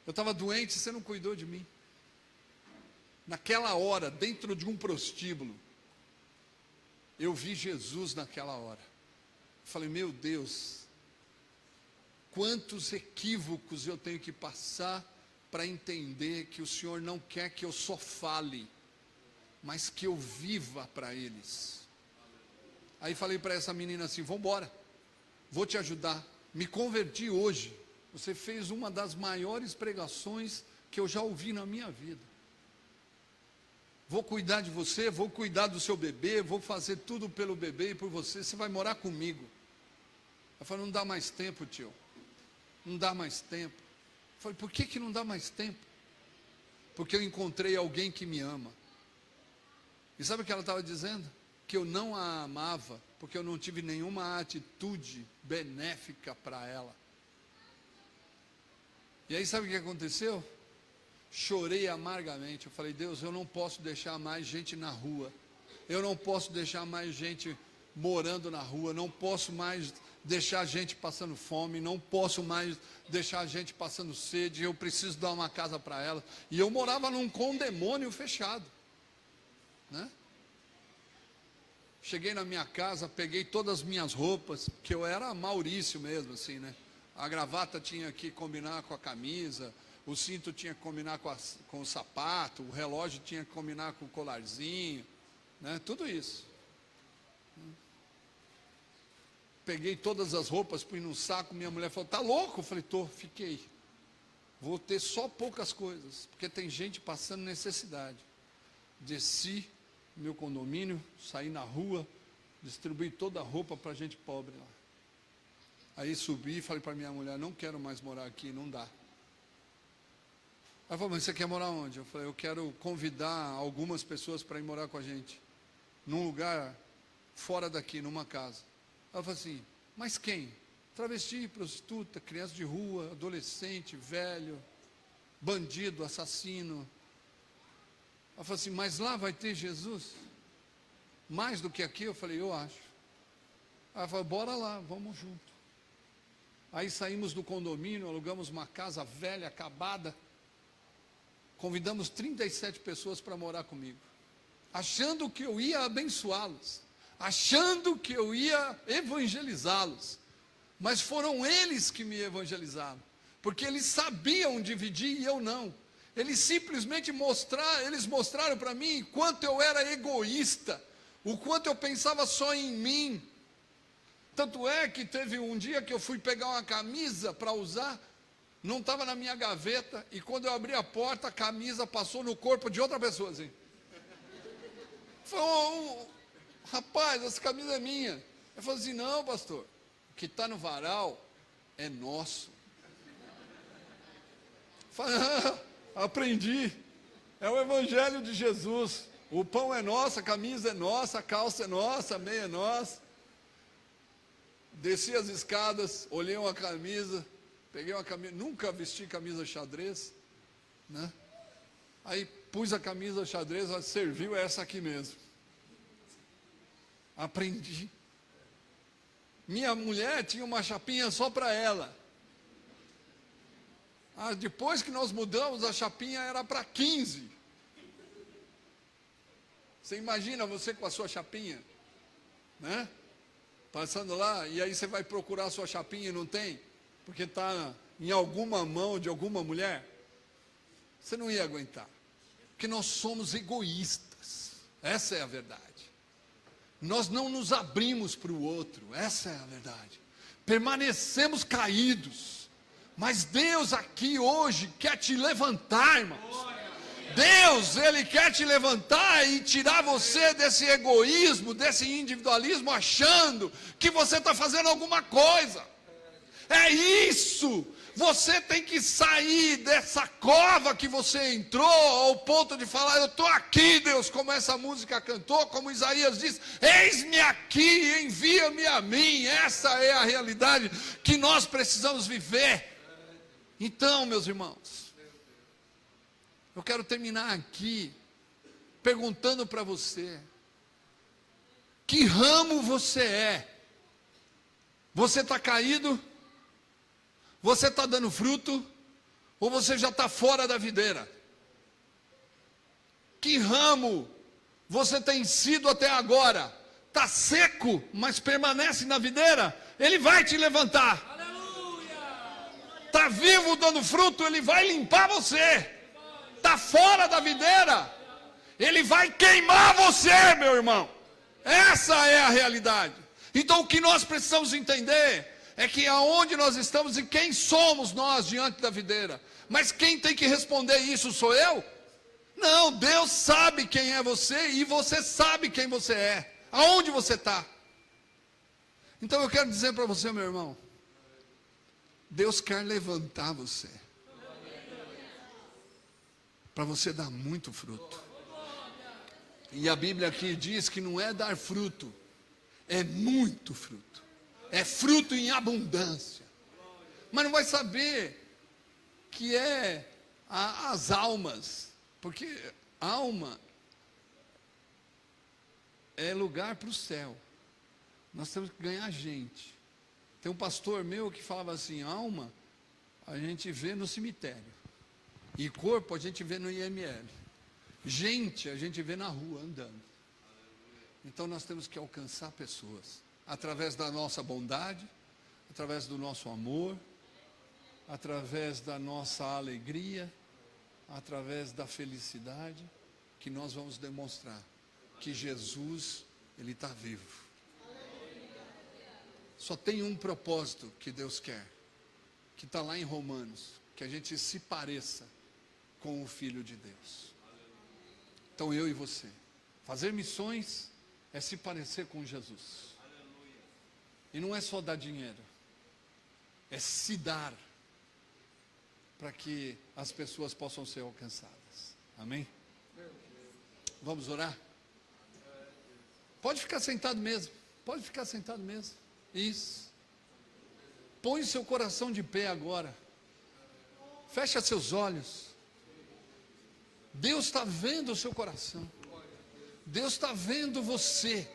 Eu estava doente, você não cuidou de mim. Naquela hora, dentro de um prostíbulo, eu vi Jesus naquela hora. Falei: meu Deus, quantos equívocos eu tenho que passar para entender que o Senhor não quer que eu só fale, mas que eu viva para eles. Aí falei para essa menina assim: vamos embora, vou te ajudar, me converti hoje, você fez uma das maiores pregações que eu já ouvi na minha vida, vou cuidar de você, vou cuidar do seu bebê, vou fazer tudo pelo bebê e por você, você vai morar comigo. Ela falou: não dá mais tempo, tio, não dá mais tempo. Eu falei: por que não dá mais tempo? Porque eu encontrei alguém que me ama. E sabe o que ela estava dizendo? Que eu não a amava, porque eu não tive nenhuma atitude benéfica para ela. E aí sabe o que aconteceu? Chorei amargamente. Eu falei: Deus, eu não posso deixar mais gente na rua. Eu não posso deixar mais gente morando na rua. Não posso mais deixar gente passando fome. Não posso mais deixar gente passando sede. Eu preciso dar uma casa para ela. E eu morava num condemônio fechado, né? Cheguei na minha casa, peguei todas as minhas roupas, que eu era Maurício mesmo, assim, né? A gravata tinha que combinar com a camisa, o cinto tinha que combinar com o sapato, o relógio tinha que combinar com o colarzinho, né? Tudo isso. Peguei todas as roupas, pus num saco, minha mulher falou: tá louco? Eu falei: tô, fiquei. Vou ter só poucas coisas, porque tem gente passando necessidade. Desci no meu condomínio, saí na rua, distribuí toda a roupa para gente pobre lá. Aí subi e falei para minha mulher: não quero mais morar aqui, não dá. Ela falou: mas você quer morar onde? Eu falei: eu quero convidar algumas pessoas para ir morar com a gente, num lugar fora daqui, numa casa. Ela falou assim: mas quem? Travesti, prostituta, criança de rua, adolescente, velho, bandido, assassino. Ela falou assim: mas lá vai ter Jesus? mais do que aqui? Eu falei, eu acho. Ela falou, bora lá, vamos junto. Aí saímos do condomínio, alugamos uma casa velha, acabada. Convidamos 37 pessoas para morar comigo. Achando que eu ia abençoá-los. Achando que eu ia evangelizá-los. Mas foram eles que me evangelizaram. Porque eles sabiam dividir e eu não. Eles simplesmente mostraram para mim quanto eu era egoísta. O quanto eu pensava só em mim. Tanto é que teve um dia que eu fui pegar uma camisa para usar, não estava na minha gaveta, e quando eu abri a porta, a camisa passou no corpo de outra pessoa, assim. Falei, rapaz, essa camisa é minha. Eu falei assim, não, pastor, o que está no varal é nosso. Falei, aprendi, é o evangelho de Jesus. O pão é nosso, a camisa é nossa, a calça é nossa, a meia é nossa. Desci as escadas, olhei uma camisa, peguei uma camisa, nunca vesti camisa xadrez, né? Aí pus a camisa xadrez, ela serviu essa aqui mesmo. Aprendi. Minha mulher tinha uma chapinha só para ela. Depois que nós mudamos, a chapinha era para 15. Você imagina você com a sua chapinha, né? Passando lá, e aí você vai procurar a sua chapinha e não tem, porque está em alguma mão de alguma mulher, você não ia aguentar, porque nós somos egoístas, essa é a verdade. Nós não nos abrimos para o outro, essa é a verdade. Permanecemos caídos, mas Deus aqui hoje quer te levantar, irmãos. Deus, Ele quer te levantar e tirar você desse egoísmo, desse individualismo, achando que você está fazendo alguma coisa. É isso. Você tem que sair dessa cova que você entrou, ao ponto de falar, eu estou aqui, Deus, como essa música cantou, como Isaías diz, eis-me aqui, envia-me a mim. Essa é a realidade que nós precisamos viver. Então, meus irmãos, eu quero terminar aqui perguntando para você: que ramo você é? Você está caído? Você está dando fruto? Ou você já está fora da videira? Que ramo você tem sido até agora? Está seco, mas permanece na videira? Ele vai te levantar. Está vivo dando fruto? Ele vai limpar você. Está fora da videira, Ele vai queimar você, meu irmão. Essa é a realidade. Então o que nós precisamos entender é que aonde nós estamos e quem somos nós diante da videira. Mas quem tem que responder isso sou eu? Não, Deus sabe quem é você e você sabe quem você é, aonde você está. Então eu quero dizer para você, meu irmão, Deus quer levantar você, para você dar muito fruto. E a Bíblia aqui diz que não é dar fruto, é muito fruto. É fruto em abundância. Mas não vai saber que é as almas, porque alma é lugar para o céu. Nós temos que ganhar gente. Tem um pastor meu que falava assim, alma a gente vê no cemitério. E corpo a gente vê no IML. Gente a gente vê na rua andando. Então nós temos que alcançar pessoas. Através da nossa bondade. Através do nosso amor. Através da nossa alegria. Através da felicidade. Que nós vamos demonstrar que Jesus, Ele está vivo. Só tem um propósito que Deus quer. Que está lá em Romanos. Que a gente se pareça com o Filho de Deus. Então eu e você, fazer missões é se parecer com Jesus. E não é só dar dinheiro, é se dar, para que as pessoas possam ser alcançadas. Amém? Vamos orar? Pode ficar sentado mesmo, pode ficar sentado mesmo. Isso. Põe seu coração de pé agora. Fecha seus olhos. Deus está vendo o seu coração. Deus está vendo você.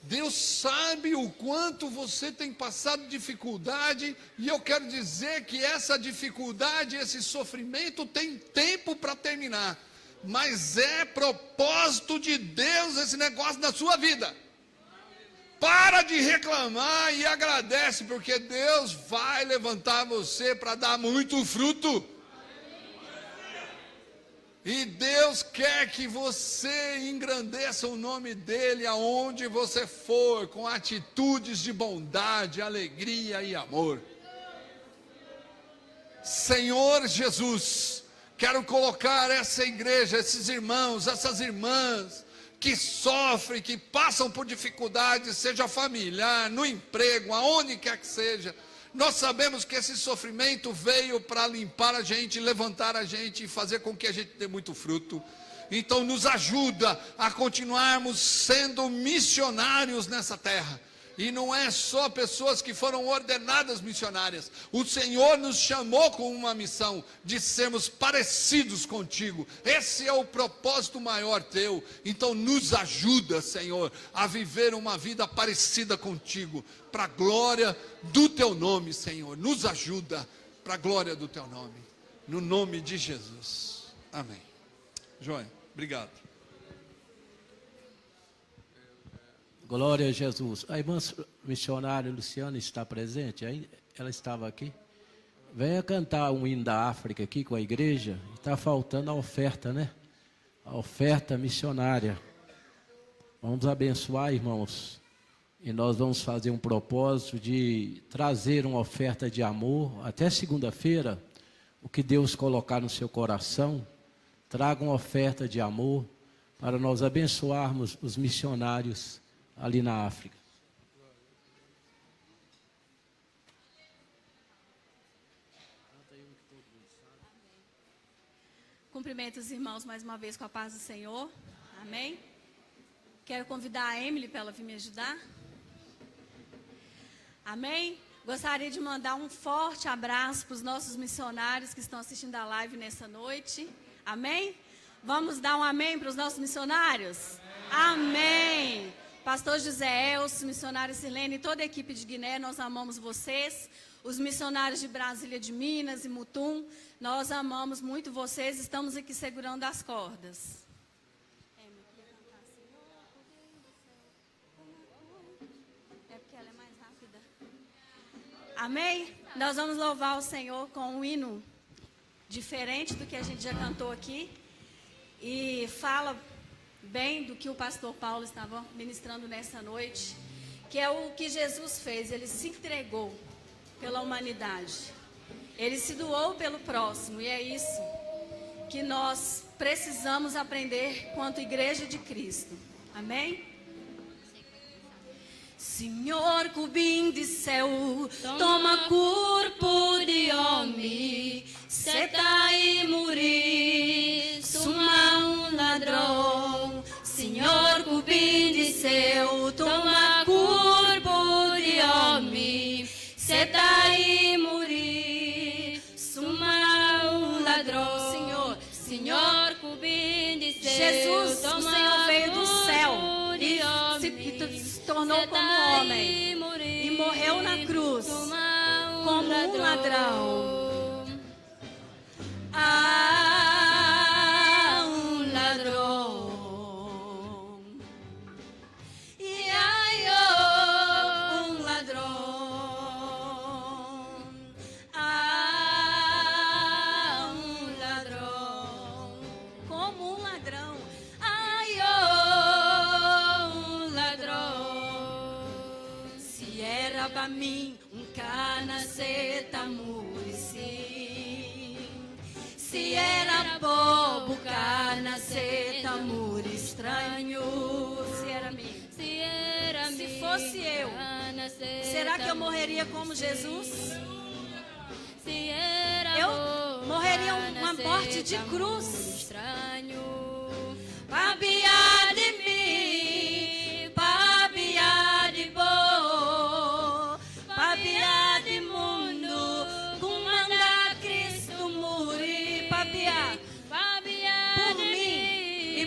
Deus sabe o quanto você tem passado dificuldade, e eu quero dizer que essa dificuldade, esse sofrimento tem tempo para terminar, mas é propósito de Deus esse negócio na sua vida. Para de reclamar e agradece, porque Deus vai levantar você para dar muito fruto. E Deus quer que você engrandeça o nome dEle aonde você for, com atitudes de bondade, alegria e amor. Senhor Jesus, quero colocar essa igreja, esses irmãos, essas irmãs, que sofrem, que passam por dificuldades, seja familiar, no emprego, aonde quer que seja. Nós sabemos que esse sofrimento veio para limpar a gente, levantar a gente e fazer com que a gente dê muito fruto. Então nos ajuda a continuarmos sendo missionários nessa terra. E não é só pessoas que foram ordenadas missionárias. O Senhor nos chamou com uma missão de sermos parecidos contigo. Esse é o propósito maior teu. Então nos ajuda, Senhor, a viver uma vida parecida contigo, para a glória do teu nome, Senhor. Nos ajuda para a glória do teu nome. No nome de Jesus. Amém. Joia, obrigado. Glória a Jesus. A irmã missionária Luciana está presente? Ela estava aqui? Venha cantar um hino da África aqui com a igreja. Está faltando a oferta, né? A oferta missionária. Vamos abençoar, irmãos. E nós vamos fazer um propósito de trazer uma oferta de amor. Até segunda-feira, o que Deus colocar no seu coração, traga uma oferta de amor para nós abençoarmos os missionários ali na África. Cumprimento os irmãos mais uma vez com a paz do Senhor. Amém? Quero convidar a Emily para ela vir me ajudar. Amém? Gostaria de mandar um forte abraço para os nossos missionários que estão assistindo a live nessa noite. Amém? Vamos dar um amém para os nossos missionários? Amém! Pastor José Elcio, missionário Silene e toda a equipe de Guiné, nós amamos vocês. Os missionários de Brasília, de Minas e Mutum, nós amamos muito vocês, estamos aqui segurando as cordas. É porque ela é mais rápida. Amém? Nós vamos louvar o Senhor com um hino diferente do que a gente já cantou aqui. E fala bem do que o pastor Paulo estava ministrando nessa noite, que é o que Jesus fez. Ele se entregou pela humanidade, ele se doou pelo próximo, e é isso que nós precisamos aprender quanto igreja de Cristo. Amém? Senhor, cubim de céu, toma corpo de homem, seta e morir, suma um ladrão. Senhor, cubim de céu, toma corpo de homem, seta e morir, suma um ladrão. Senhor, cubim de céu, Jesus, o Senhor veio do céu e se tornou como homem e morreu na cruz como um ladrão. Um ladrão. E um ladrão. Um ladrão. Como um ladrão. Um ladrão. Se era para mim canaceta murici, se era bobo canaceta muri estranho, se fosse eu, será que eu morreria como Jesus? Eu morreria uma morte de cruz. Pabiar de mim, pabiar de boa, pabiar de mundo, com mandar Cristo morrer, pabiar por mim e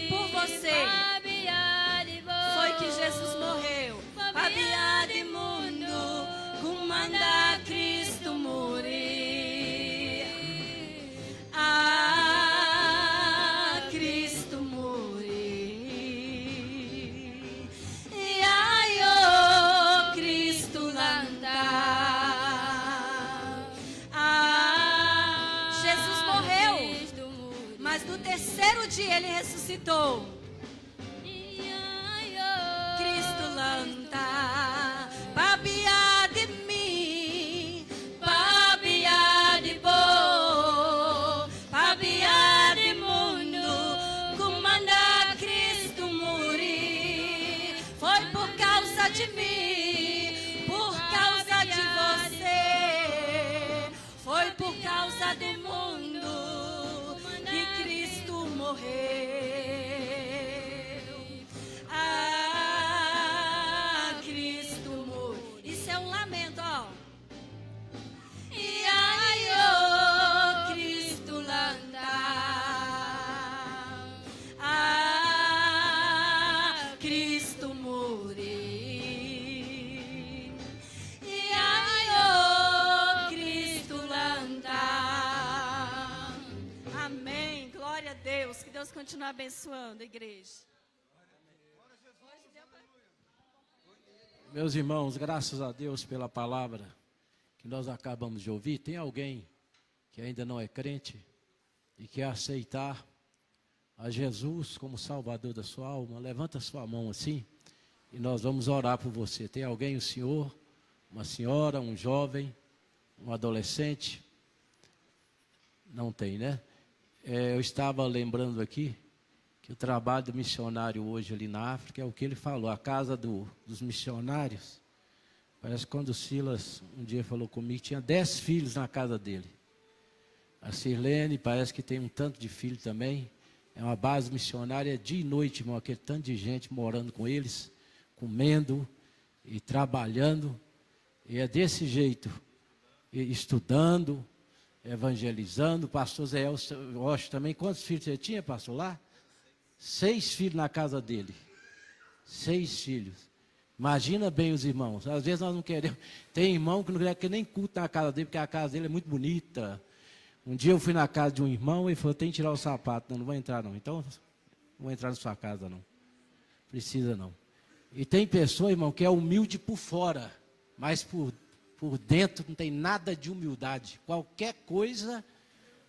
Cristo morir. E ai, oh, Cristo landar. Amém. Glória a Deus. Que Deus continue abençoando a igreja. Meus irmãos, graças a Deus pela palavra que nós acabamos de ouvir. Tem alguém que ainda não é crente e quer aceitar a Jesus como Salvador da sua alma? Levanta a sua mão assim e nós vamos orar por você. Tem alguém, o senhor, uma senhora, um jovem, um adolescente? Não tem, né? Eu estava lembrando aqui que o trabalho do missionário hoje ali na África é o que ele falou, a casa dos missionários. Parece que quando o Silas um dia falou comigo, tinha 10 filhos na casa dele. A Sirlene parece que tem um tanto de filho também. É uma base missionária dia e noite, irmão, aquele tanto de gente morando com eles, comendo e trabalhando. E é desse jeito, estudando, evangelizando. O pastor Zé Elcio também, quantos filhos você tinha, pastor, lá? 6 filhos na casa dele. 6 filhos. Imagina bem os irmãos. Às vezes nós não queremos. Tem irmão que não quer nem culto na casa dele, porque a casa dele é muito bonita. Um dia eu fui na casa de um irmão e falou, tem que tirar o sapato. Não vou entrar não. Então, não vou entrar na sua casa não. Precisa não. E tem pessoa, irmão, que é humilde por fora, mas por dentro não tem nada de humildade. Qualquer coisa,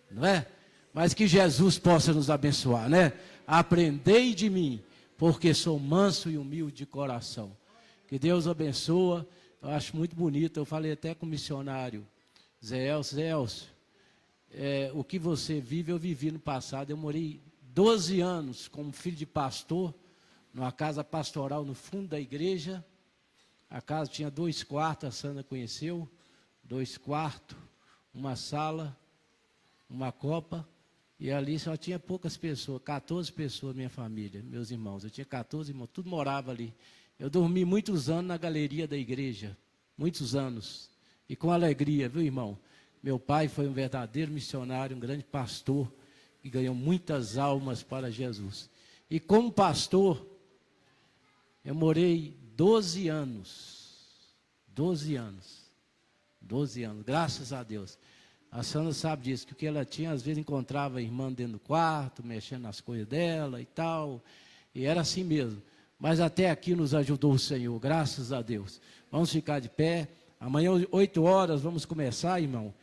não é? Mas que Jesus possa nos abençoar, né? Aprendei de mim, porque sou manso e humilde de coração. Que Deus abençoe. Eu acho muito bonito. Eu falei até com o missionário Zé Elcio, o que você vive, eu vivi no passado. Eu morei 12 anos como filho de pastor, numa casa pastoral no fundo da igreja. A casa tinha 2 quartos, a Sandra conheceu, 2 quartos, uma sala, uma copa. E ali só tinha poucas pessoas, 14 pessoas, minha família, meus irmãos. Eu tinha 14 irmãos, tudo morava ali. Eu dormi muitos anos na galeria da igreja, muitos anos. E com alegria, viu, irmão? Meu pai foi um verdadeiro missionário, um grande pastor, que ganhou muitas almas para Jesus. E como pastor, eu morei 12 anos. 12 anos. 12 anos, graças a Deus. A Sandra sabe disso, que o que ela tinha, às vezes encontrava a irmã dentro do quarto, mexendo nas coisas dela e tal. E era assim mesmo. Mas até aqui nos ajudou o Senhor, graças a Deus. Vamos ficar de pé. Amanhã, 8 horas, vamos começar, irmão.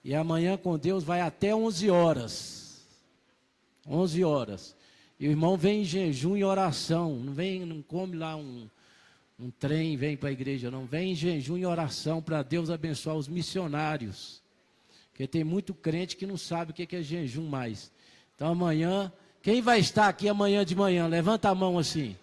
E amanhã com Deus vai até 11 horas. 11 horas. E o irmão vem em jejum e oração. Não come lá um trem, vem para a igreja, não. Vem em jejum e oração para Deus abençoar os missionários. Porque tem muito crente que não sabe o que é jejum mais. Então amanhã, quem vai estar aqui amanhã de manhã? Levanta a mão assim.